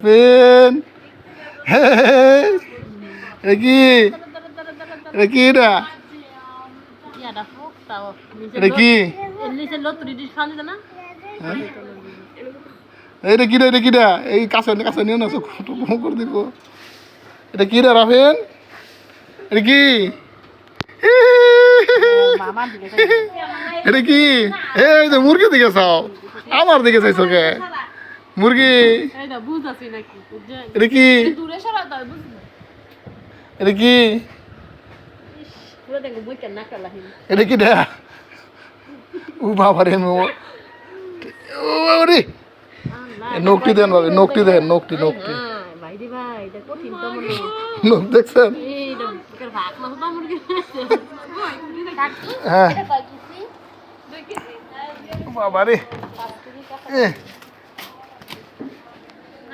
pen এটা কি এটা কি এটা এটা কি এটা কিটা এটা কিটা এই কাছে কাছে নিও না চোখ করে দিব এটা কি রে রাফেন এটা কি এটা কি এই যে মুরগি দিকে চাও আমার দিকে চাইছো কে মুরগি এটা কি এটা কি এটা কি দেয়া ও বাবা রে ওরে নকটি দেন ভাবে নকটি দেন নকটি নকটি নখ দেখছেন হ্যাঁ বাবা রে